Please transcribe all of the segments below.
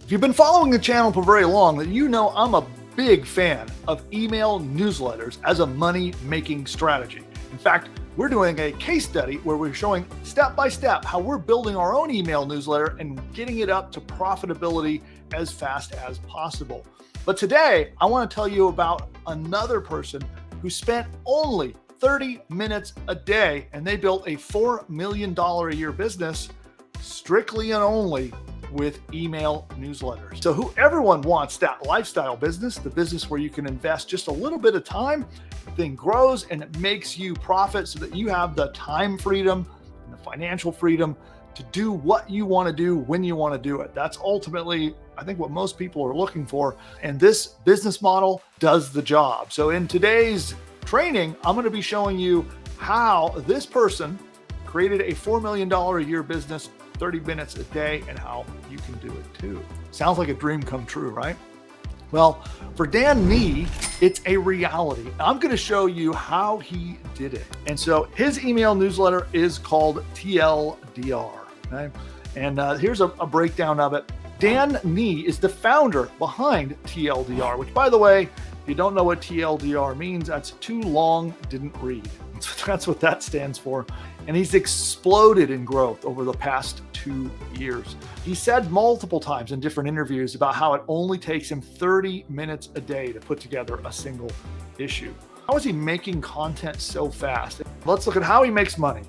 If you've been following the channel for very long, then you know I'm a big fan of email newsletters as a money-making strategy. In fact, we're doing a case study where we're showing step by step how we're building our own email newsletter and getting it up to profitability as fast as possible. But today, I want to tell you about another person who spent only 30 minutes a day and they built a $4 million a year business strictly and only with email newsletters. So everyone wants that lifestyle business, the business where you can invest just a little bit of time, the thing grows and it makes you profit so that you have the time freedom and the financial freedom to do what you want to do when you want to do it. That's ultimately, I think, what most people are looking for. And this business model does the job. So in today's training, I'm going to be showing you how this person created a $4 million a year business, 30 minutes a day, and how you can do it too. Sounds like a dream come true, right? Well, for Dan Nee, it's a reality. I'm going to show you how he did it. And so his email newsletter is called TLDR. Okay? And here's a breakdown of it. Dan Nee is the founder behind TLDR, which, by the way, if you don't know what TLDR means, that's too long, didn't read. That's what that stands for. And he's exploded in growth over the past 2 years. He said multiple times in different interviews about how it only takes him 30 minutes a day to put together a single issue. How is he making content so fast? Let's look at how he makes money.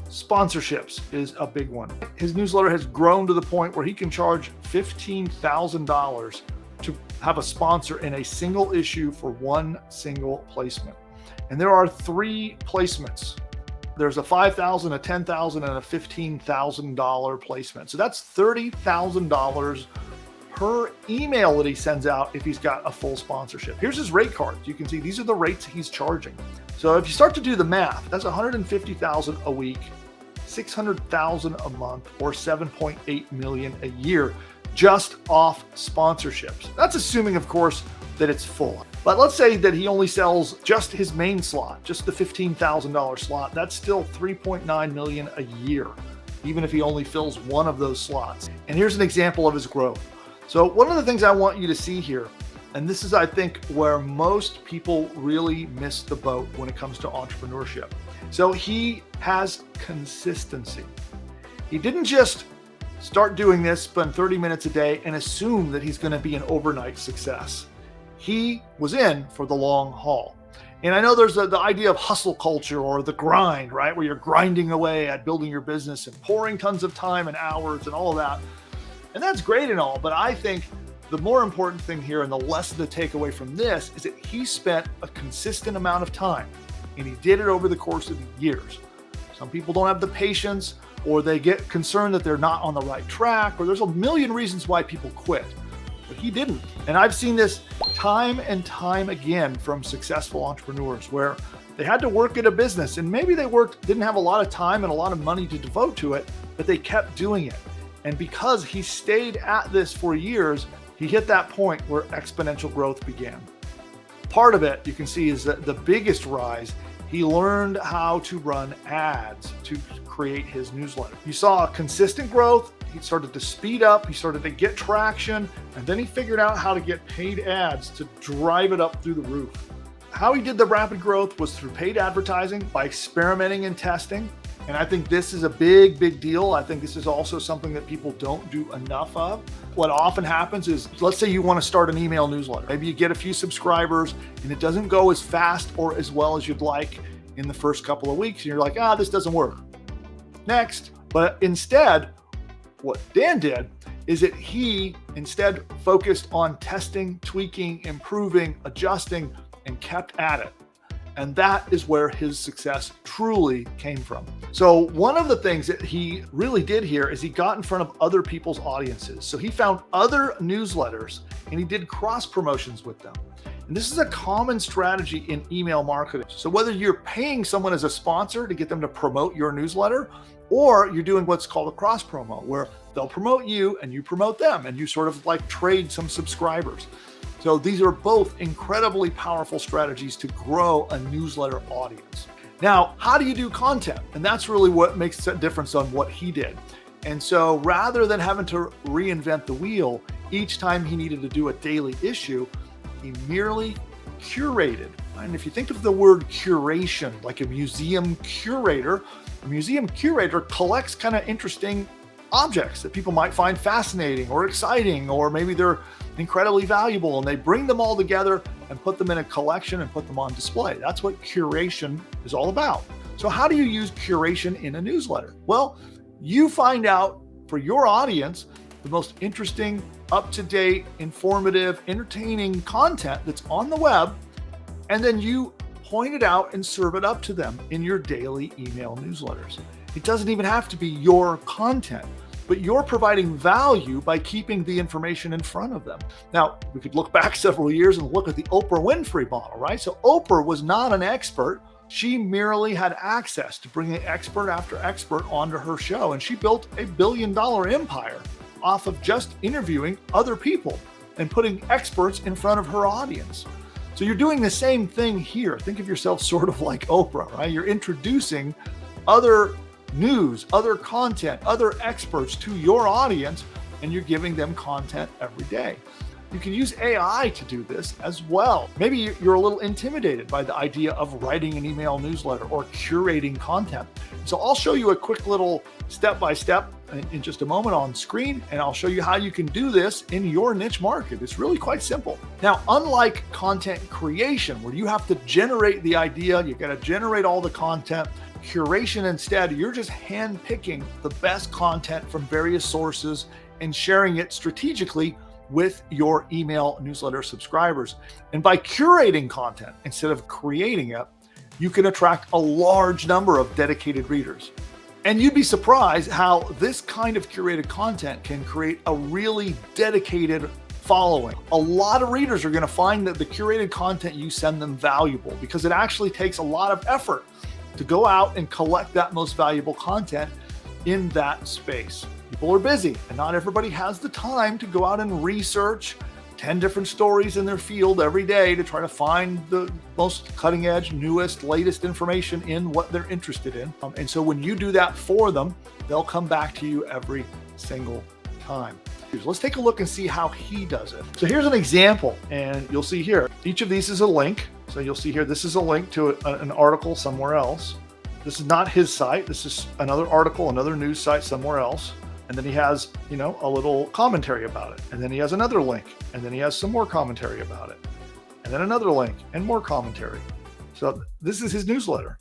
Sponsorships is a big one. His newsletter has grown to the point where he can charge $15,000 to have a sponsor in a single issue for one single placement. And there are 3 placements. There's a $5,000, a $10,000, and a $15,000 placement. So that's $30,000 per email that he sends out if he's got a full sponsorship. Here's his rate card. You can see these are the rates he's charging. So if you start to do the math, that's $150,000 a week, $600,000 a month, or $7.8 million a year just off sponsorships. That's assuming, of course, that it's full. But let's say that he only sells just his main slot, just the $15,000 slot. That's still $3.9 million a year, even if he only fills one of those slots. And here's an example of his growth. So one of the things I want you to see here, and this is, I think, where most people really miss the boat when it comes to entrepreneurship. So he has consistency. He didn't just start doing this, spend 30 minutes a day, and assume that he's going to be an overnight success. He was in for the long haul. And I know there's the idea of hustle culture or the grind, right? Where you're grinding away at building your business and pouring tons of time and hours and all of that. And that's great and all, but I think the more important thing here and the lesson to take away from this is that he spent a consistent amount of time and he did it over the course of years. Some people don't have the patience, or they get concerned that they're not on the right track, or there's a million reasons why people quit. But he didn't. And I've seen this time and time again from successful entrepreneurs where they had to work at a business and maybe they didn't have a lot of time and a lot of money to devote to it, but they kept doing it. And because he stayed at this for years, he hit that point where exponential growth began. Part of it, you can see, is that the biggest rise, he learned how to run ads to create his newsletter. You saw consistent growth. He started to speed up, he started to get traction, and then he figured out how to get paid ads to drive it up through the roof. How he did the rapid growth was through paid advertising, by experimenting and testing. And I think this is a big, big deal. I think this is also something that people don't do enough of. What often happens is, let's say you want to start an email newsletter. Maybe you get a few subscribers and it doesn't go as fast or as well as you'd like in the first couple of weeks. And you're like, this doesn't work. Next. But instead, what Dan did is that he instead focused on testing, tweaking, improving, adjusting, and kept at it. And that is where his success truly came from. So one of the things that he really did here is he got in front of other people's audiences. So he found other newsletters and he did cross promotions with them. And this is a common strategy in email marketing. So whether you're paying someone as a sponsor to get them to promote your newsletter, or you're doing what's called a cross promo, where they'll promote you and you promote them and you sort of like trade some subscribers. So these are both incredibly powerful strategies to grow a newsletter audience. Now, how do you do content? And that's really what makes a difference on what he did. And so rather than having to reinvent the wheel each time he needed to do a daily issue, he merely curated. And if you think of the word curation, like a museum curator collects kind of interesting objects that people might find fascinating or exciting, or maybe they're incredibly valuable, and they bring them all together and put them in a collection and put them on display. That's what curation is all about. So how do you use curation in a newsletter? Well, you find out for your audience the most interesting, up-to-date, informative, entertaining content that's on the web, and then you point it out and serve it up to them in your daily email newsletters. It doesn't even have to be your content, but you're providing value by keeping the information in front of them. Now, we could look back several years and look at the Oprah Winfrey model, right? So Oprah was not an expert. She merely had access to bringing expert after expert onto her show, and she built a billion-dollar empire off of just interviewing other people and putting experts in front of her audience. So you're doing the same thing here. Think of yourself sort of like Oprah, right? You're introducing other news, other content, other experts to your audience, and you're giving them content every day. You can use AI to do this as well. Maybe you're a little intimidated by the idea of writing an email newsletter or curating content. So I'll show you a quick little step-by-step in just a moment on screen, and I'll show you how you can do this in your niche market. It's really quite simple. Now, unlike content creation, where you have to generate the idea, you got to generate all the content, curation instead, you're just handpicking the best content from various sources and sharing it strategically with your email newsletter subscribers. And by curating content instead of creating it, you can attract a large number of dedicated readers. And you'd be surprised how this kind of curated content can create a really dedicated following. A lot of readers are going to find that the curated content you send them valuable, because it actually takes a lot of effort to go out and collect that most valuable content in that space. People are busy, and not everybody has the time to go out and research 10 different stories in their field every day to try to find the most cutting edge, newest, latest information in what they're interested in. And so when you do that for them, they'll come back to you every single time. Let's take a look and see how he does it. So here's an example, and you'll see here, each of these is a link. So you'll see here, this is a link to an article somewhere else. This is not his site. This is another article, another news site somewhere else. And then he has, a little commentary about it. And then he has another link. And then he has some more commentary about it. And then another link and more commentary. So this is his newsletter.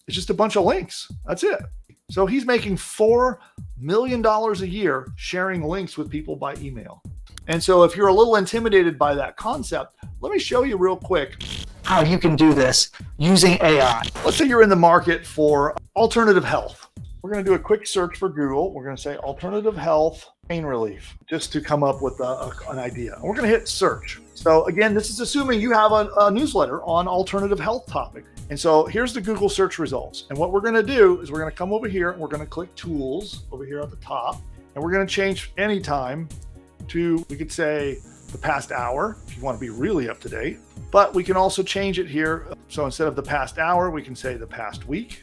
It's just a bunch of links. That's it. So he's making $4 million a year sharing links with people by email. And so if you're a little intimidated by that concept, let me show you real quick how you can do this using AI. Let's say you're in the market for alternative health. We're going to do a quick search for Google. We're going to say alternative health pain relief, just to come up with an idea. And we're going to hit search. So again, this is assuming you have a newsletter on alternative health topic. And so here's the Google search results. And what we're going to do is we're going to come over here and we're going to click tools over here at the top. And we're going to change anytime to, we could say, the past hour, if you want to be really up to date. But we can also change it here. So instead of the past hour, we can say the past week.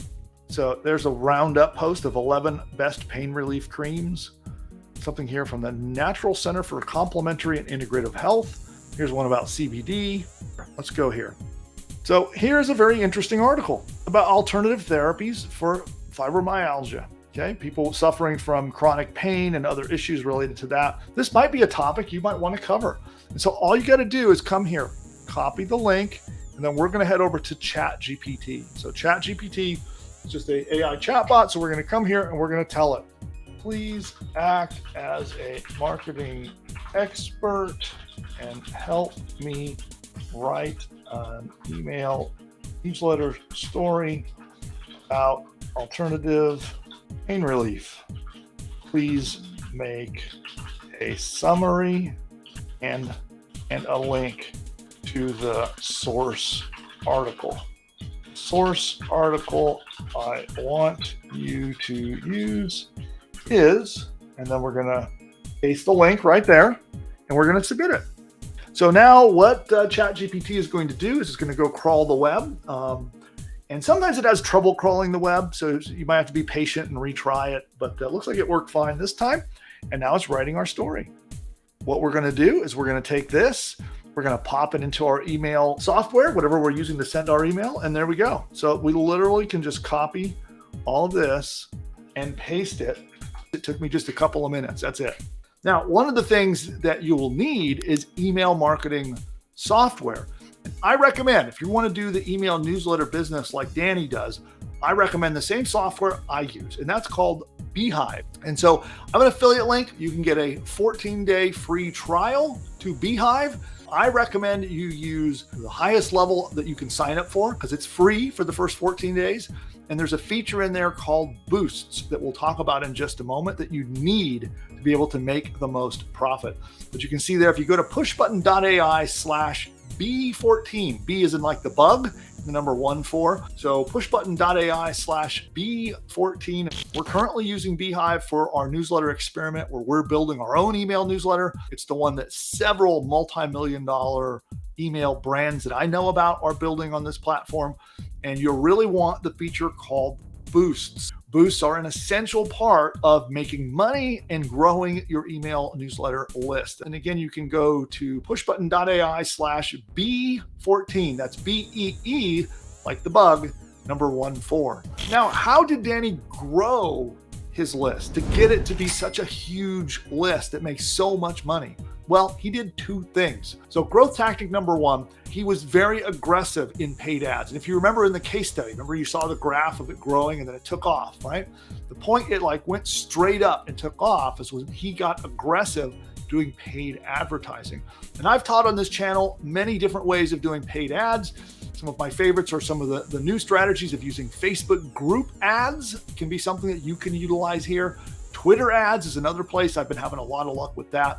So there's a roundup post of 11 best pain relief creams. Something here from the Natural Center for Complementary and Integrative Health. Here's one about CBD. Let's go here. So here's a very interesting article about alternative therapies for fibromyalgia. Okay, people suffering from chronic pain and other issues related to that. This might be a topic you might want to cover. And so all you got to do is come here, copy the link, and then we're going to head over to ChatGPT. So ChatGPT is just a AI chatbot. So we're going to come here and we're going to tell it, please act as a marketing expert and help me write an email newsletter story about alternative pain relief. Please make a summary and a link to the source article. Source article I want you to use is, and then we're going to paste the link right there and we're going to submit it. So now what ChatGPT is going to do is it's going to go crawl the web. And sometimes it has trouble crawling the web, so you might have to be patient and retry it, but it looks like it worked fine this time. And now it's writing our story. What we're going to do is we're going to take this, we're going to pop it into our email software, whatever we're using to send our email, and there we go. So we literally can just copy all of this and paste it. It took me just a couple of minutes. That's it. Now, one of the things that you will need is email marketing software. I recommend, if you want to do the email newsletter business like Danny does, I recommend the same software I use, and that's called Beehive. And so I have an affiliate link. You can get a 14-day free trial to Beehive. I recommend you use the highest level that you can sign up for because it's free for the first 14 days. And there's a feature in there called boosts that we'll talk about in just a moment that you need to be able to make the most profit. But you can see there, if you go to pushbutton.ai/B14, B is in like the bug, the number 14. So pushbutton.ai/B14. We're currently using Beehive for our newsletter experiment where we're building our own email newsletter. It's the one that several multi-million-dollar email brands that I know about are building on this platform. And you'll really want the feature called boosts. Boosts are an essential part of making money and growing your email newsletter list. And again, you can go to pushbutton.ai/B14. That's BEE, like the bug, number 14. Now, how did Danny grow his list to get it to be such a huge list that makes so much money? Well, he did two things. So growth tactic number one, he was very aggressive in paid ads. And if you remember in the case study, remember you saw the graph of it growing and then it took off, right? The point it like went straight up and took off is when he got aggressive doing paid advertising. And I've taught on this channel many different ways of doing paid ads. Some of my favorites are some of the new strategies of using Facebook group ads. Can be something that you can utilize here. Twitter ads is another place. I've been having a lot of luck with that.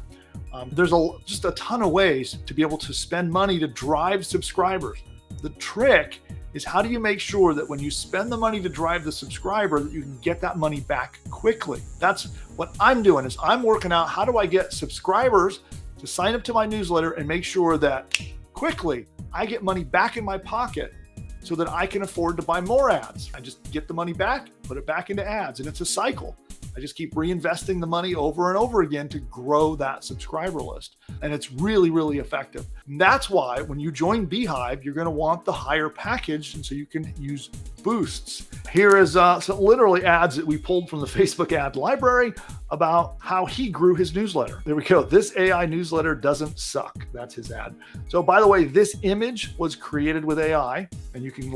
There's just a ton of ways to be able to spend money to drive subscribers. The trick is how do you make sure that when you spend the money to drive the subscriber that you can get that money back quickly? That's what I'm doing is I'm working out how do I get subscribers to sign up to my newsletter and make sure that quickly I get money back in my pocket so that I can afford to buy more ads. I just get the money back, put it back into ads, and it's a cycle. I just keep reinvesting the money over and over again to grow that subscriber list. And it's really, really effective. And that's why when you join Beehive, you're going to want the higher package. And so you can use boosts. Here is some literally ads that we pulled from the Facebook ad library about how he grew his newsletter. There we go. This AI newsletter doesn't suck. That's his ad. So by the way, this image was created with AI and you can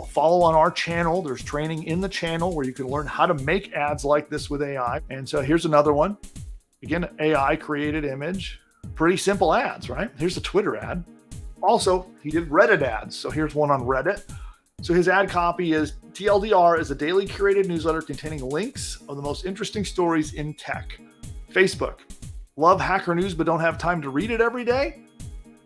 follow on our channel. There's training in the channel where you can learn how to make ads like this with AI. And so here's another one. Again, AI created image. Pretty simple ads, right? Here's a Twitter ad. Also, he did Reddit ads. So here's one on Reddit. So his ad copy is TLDR is a daily curated newsletter containing links of the most interesting stories in tech. Facebook, love hacker news but don't have time to read it every day?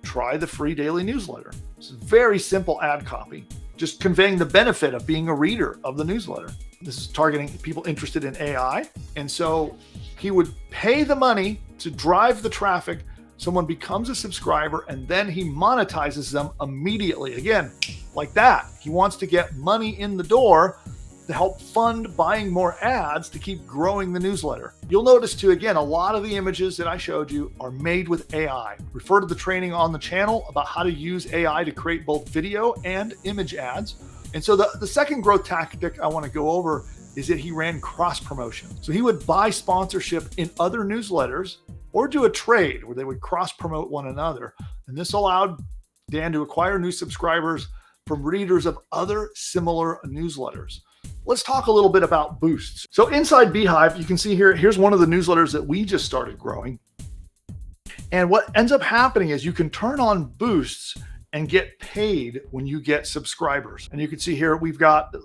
Try the free daily newsletter. It's a very simple ad copy, just conveying the benefit of being a reader of the newsletter. This is targeting people interested in AI. And so he would pay the money to drive the traffic. Someone becomes a subscriber and then he monetizes them immediately. Again, like that. He wants to get money in the door to help fund buying more ads to keep growing the newsletter. You'll notice too, again, a lot of the images that I showed you are made with AI. Refer to the training on the channel about how to use AI to create both video and image ads. And so the second growth tactic I want to go over is that he ran cross promotion. So he would buy sponsorship in other newsletters or do a trade where they would cross promote one another. And this allowed Dan to acquire new subscribers from readers of other similar newsletters. Let's talk a little bit about boosts. So inside Beehive, you can see here's one of the newsletters that we just started growing. And what ends up happening is you can turn on boosts and get paid when you get subscribers. And you can see here, we've got,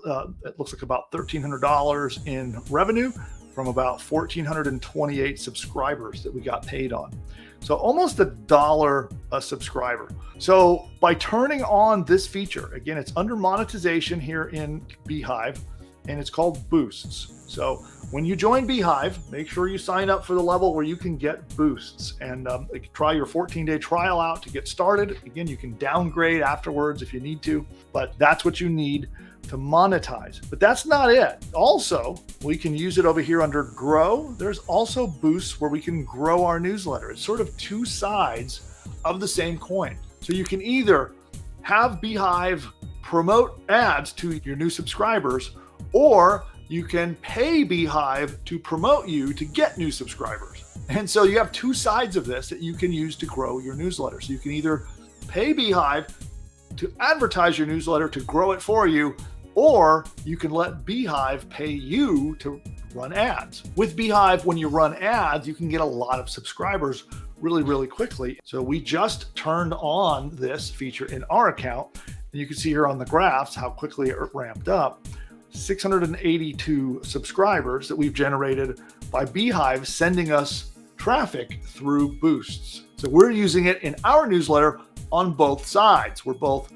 it looks like about $1,300 in revenue from about 1,428 subscribers that we got paid on. So almost $1 a subscriber. So by turning on this feature, again, it's under monetization here in Beehive, and it's called boosts. So when you join Beehive, make sure you sign up for the level where you can get boosts and try your 14-day trial out to get started. Again, you can downgrade afterwards if you need to, but that's what you need to monetize. But that's not it. Also, we can use it over here under grow. There's also boosts where we can grow our newsletter. It's sort of two sides of the same coin. So you can either have Beehive promote ads to your new subscribers, or you can pay Beehive to promote you to get new subscribers. And so you have two sides of this that you can use to grow your newsletter. So you can either pay Beehive to advertise your newsletter to grow it for you, or you can let Beehive pay you to run ads. With Beehive, when you run ads, you can get a lot of subscribers really, really quickly. So we just turned on this feature in our account, and you can see here on the graphs how quickly it ramped up. 682 subscribers that we've generated by Beehive sending us traffic through boosts. So we're using it in our newsletter on both sides. We're both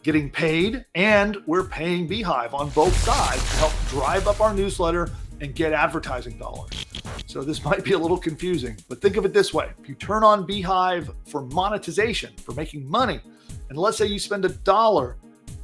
getting paid and we're paying Beehive on both sides to help drive up our newsletter and get advertising dollars. So this might be a little confusing, but think of it this way. If you turn on Beehive for monetization, for making money, and let's say you spend $1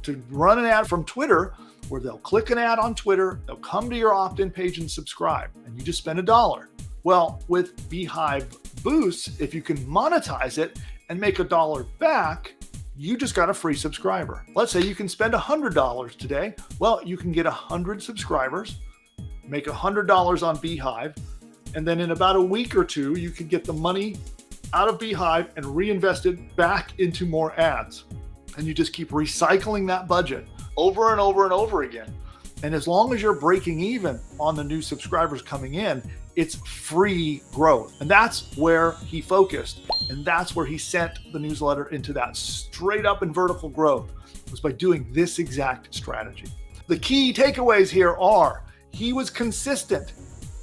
to run an ad from Twitter, where they'll click an ad on Twitter, they'll come to your opt-in page and subscribe, and you just spend $1. Well, with Beehive Boosts, if you can monetize it and make $1 back, you just got a free subscriber. Let's say you can spend $100 today. Well, you can get 100 subscribers, make $100 on Beehive, and then in about a week or two, you can get the money out of Beehive and reinvest it back into more ads. And you just keep recycling that budget over and over and over again. And as long as you're breaking even on the new subscribers coming in, it's free growth. And that's where he focused. And that's where he sent the newsletter into that straight up and vertical growth, was by doing this exact strategy. The key takeaways here are he was consistent.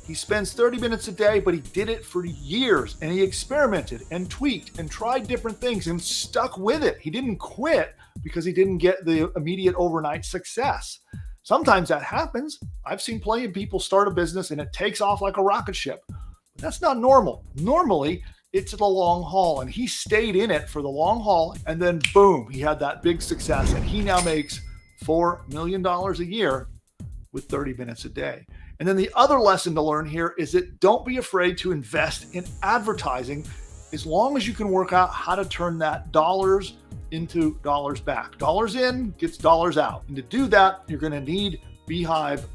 He spends 30 minutes a day, but he did it for years, and he experimented and tweaked and tried different things and stuck with it. He didn't quit because he didn't get the immediate overnight success. Sometimes that happens. I've seen plenty of people start a business and it takes off like a rocket ship. But that's not normal. Normally, it's the long haul, and he stayed in it for the long haul, and then boom, he had that big success, and he now makes $4 million a year with 30 minutes a day. And then the other lesson to learn here is that don't be afraid to invest in advertising, as long as you can work out how to turn that dollars into dollars back. Dollars in gets dollars out. And to do that, you're going to need Beehive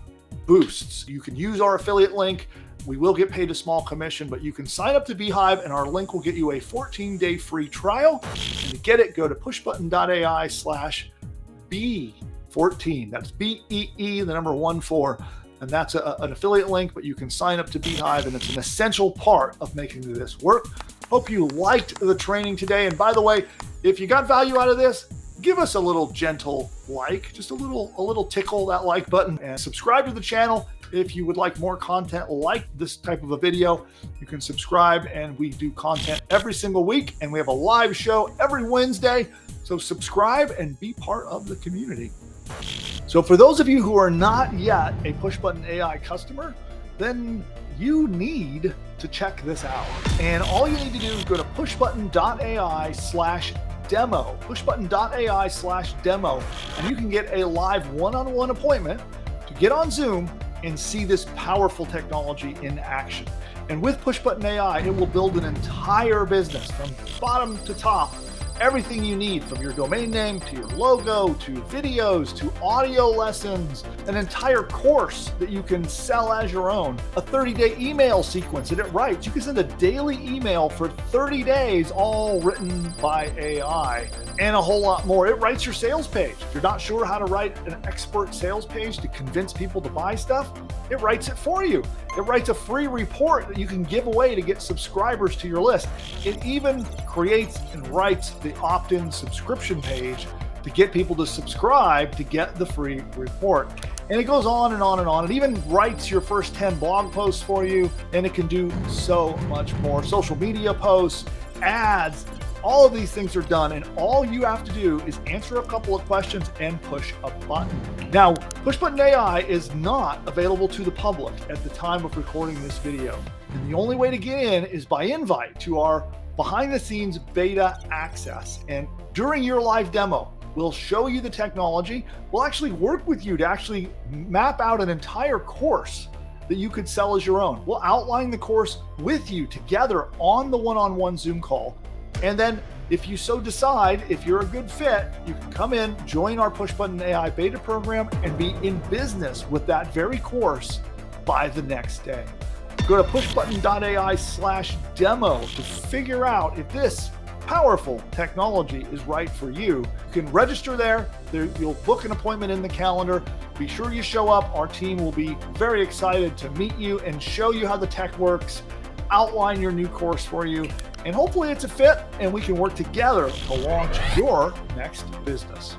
Boosts. You can use our affiliate link. We will get paid a small commission, but you can sign up to Beehive and our link will get you a 14-day free trial. And to get it, go to pushbutton.ai/B14. That's BEE, the number 14. And that's an affiliate link, but you can sign up to Beehive, and it's an essential part of making this work. Hope you liked the training today. And by the way, if you got value out of this, give us a little gentle like, just a little tickle that like button, and subscribe to the channel. If you would like more content like this type of a video, you can subscribe, and we do content every single week, and we have a live show every Wednesday. So subscribe and be part of the community. So for those of you who are not yet a PushButton AI customer, then you need to check this out. And all you need to do is go to pushbutton.ai/demo, pushbutton.ai/demo, and you can get a live one-on-one appointment to get on Zoom and see this powerful technology in action. And with PushButton AI, it will build an entire business from bottom to top. Everything you need, from your domain name to your logo to videos to audio lessons, an entire course that you can sell as your own, a 30-day email sequence that it writes. You can send a daily email for 30 days, all written by AI, and a whole lot more. It writes your sales page. If you're not sure how to write an expert sales page to convince people to buy stuff, it writes it for you. It writes a free report that you can give away to get subscribers to your list. It even creates and writes the opt-in subscription page to get people to subscribe to get the free report. And it goes on and on and on. It even writes your first 10 blog posts for you, and it can do so much more. Social media posts, ads, All of these things are done, and all you have to do is answer a couple of questions and push a button. Now, PushButton AI is not available to the public at the time of recording this video. And the only way to get in is by invite to our behind-the-scenes beta access. And during your live demo, we'll show you the technology. We'll actually work with you to actually map out an entire course that you could sell as your own. We'll outline the course with you together on the one-on-one Zoom call. And then if you so decide, if you're a good fit, you can come in, join our PushButton AI beta program, and be in business with that very course by the next day. Go to pushbutton.ai/demo to figure out if this powerful technology is right for you. You can register there. You'll book an appointment in the calendar. Be sure you show up. Our team will be very excited to meet you and show you how the tech works, outline your new course for you, and hopefully it's a fit and we can work together to launch your next business.